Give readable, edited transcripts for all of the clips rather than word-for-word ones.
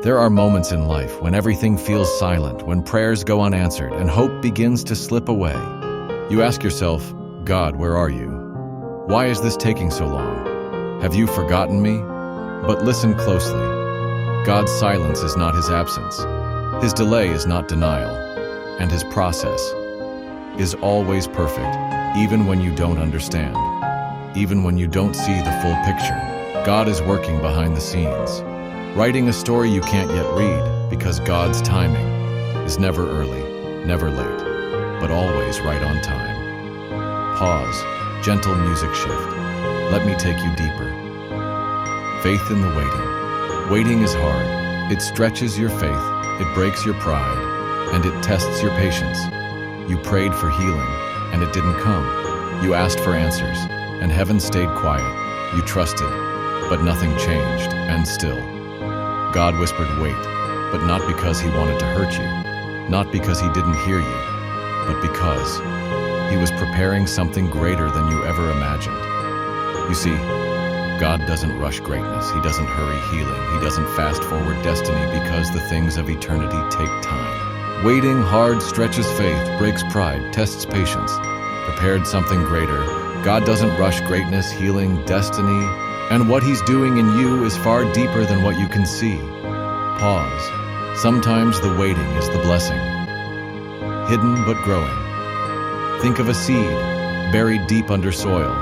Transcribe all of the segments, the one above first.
There are moments in life when everything feels silent, when prayers go unanswered and hope begins to slip away. You ask yourself, God, where are you? Why is this taking so long? Have you forgotten me? But listen closely. God's silence is not his absence. His delay is not denial. And his process is always perfect, even when you don't understand. Even when you don't see the full picture, God is working behind the scenes, writing a story you can't yet read, because God's timing is never early, never late, but always right on time. Pause, gentle music shift. Let me take you deeper. Faith in the waiting. Waiting is hard. It stretches your faith, it breaks your pride, and it tests your patience. You prayed for healing, and it didn't come. You asked for answers, and heaven stayed quiet. You trusted, but nothing changed, and still. God whispered, wait, but not because he wanted to hurt you, not because he didn't hear you, but because he was preparing something greater than you ever imagined. You see, God doesn't rush greatness. He doesn't hurry healing. He doesn't fast forward destiny, because the things of eternity take time. Waiting hard stretches faith, breaks pride, tests patience, prepared something greater. God doesn't rush greatness, healing, destiny, and what he's doing in you is far deeper than what you can see. Pause. Sometimes the waiting is the blessing, hidden but growing. Think of a seed buried deep under soil,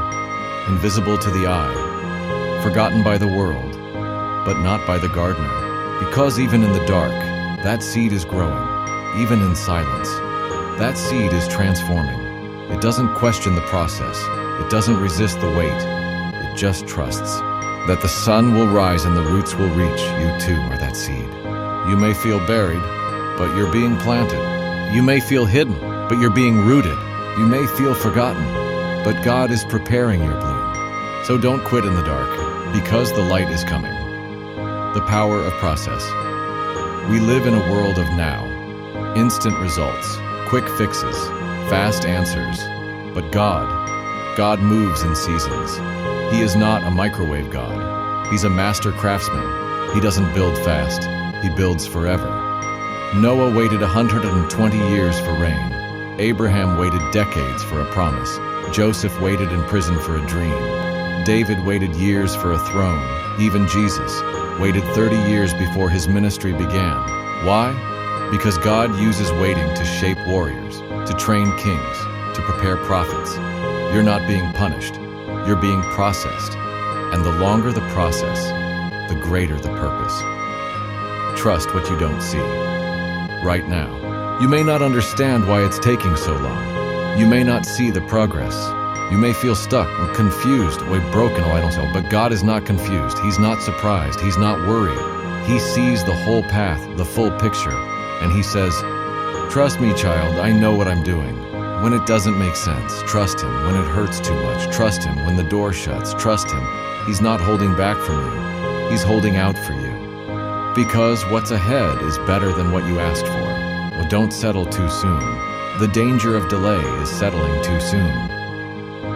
invisible to the eye, forgotten by the world, but not by the gardener. Because even in the dark, that seed is growing. Even in silence, that seed is transforming. It doesn't question the process. It doesn't resist the wait. It just trusts that the sun will rise and the roots will reach. You too are that seed. You may feel buried, but you're being planted. You may feel hidden, but you're being rooted. You may feel forgotten, but God is preparing your bloom. So don't quit in the dark, because the light is coming. The power of process. We live in a world of now. Instant results, quick fixes, fast answers. But God moves in seasons. He is not a microwave God. He's a master craftsman. He doesn't build fast. He builds forever. Noah waited 120 years for rain. Abraham waited decades for a promise. Joseph waited in prison for a dream. David waited years for a throne. Even Jesus waited 30 years before his ministry began. Why? Because God uses waiting to shape warriors, to train kings, to prepare prophets. You're not being punished. You're being processed. And the longer the process, the greater the purpose. Trust what you don't see. Right now, you may not understand why it's taking so long. You may not see the progress. You may feel stuck or confused or broken, I don't know. But God is not confused. He's not surprised. He's not worried. He sees the whole path, the full picture. And he says, trust me, child, I know what I'm doing. When it doesn't make sense, trust him. When it hurts too much, trust him. When the door shuts, trust him. He's not holding back from you. He's holding out for you. Because what's ahead is better than what you asked for. Well, don't settle too soon. The danger of delay is settling too soon.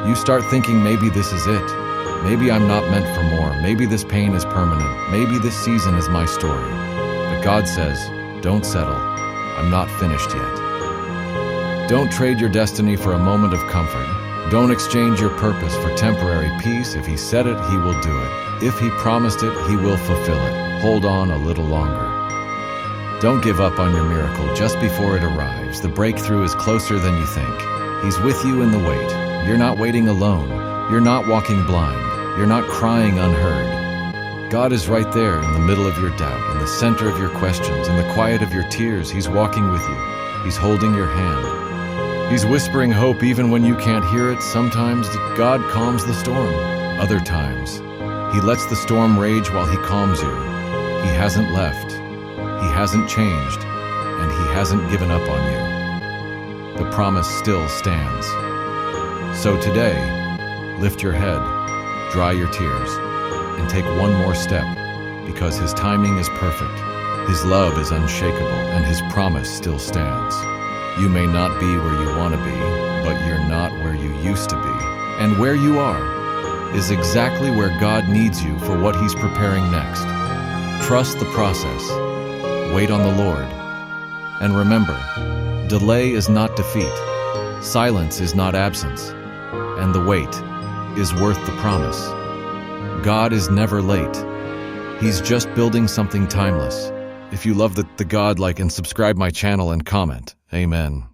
You start thinking, maybe this is it. Maybe I'm not meant for more. Maybe this pain is permanent. Maybe this season is my story. But God says, don't settle. I'm not finished yet. Don't trade your destiny for a moment of comfort. Don't exchange your purpose for temporary peace. If he said it, he will do it. If he promised it, he will fulfill it. Hold on a little longer. Don't give up on your miracle just before it arrives. The breakthrough is closer than you think. He's with you in the wait. You're not waiting alone. You're not walking blind. You're not crying unheard. God is right there in the middle of your doubt, in the center of your questions, in the quiet of your tears. He's walking with you. He's holding your hand. He's whispering hope even when you can't hear it. Sometimes God calms the storm. Other times, he lets the storm rage while he calms you. He hasn't left. He hasn't changed. And he hasn't given up on you. The promise still stands. So today, lift your head, dry your tears, and take one more step, because his timing is perfect, his love is unshakable, and his promise still stands. You may not be where you want to be, but you're not where you used to be. And where you are is exactly where God needs you for what he's preparing next. Trust the process. Wait on the Lord. And remember, delay is not defeat. Silence is not absence. And the wait is worth the promise. God is never late. He's just building something timeless. If you love the God, like and subscribe my channel and comment. Amen.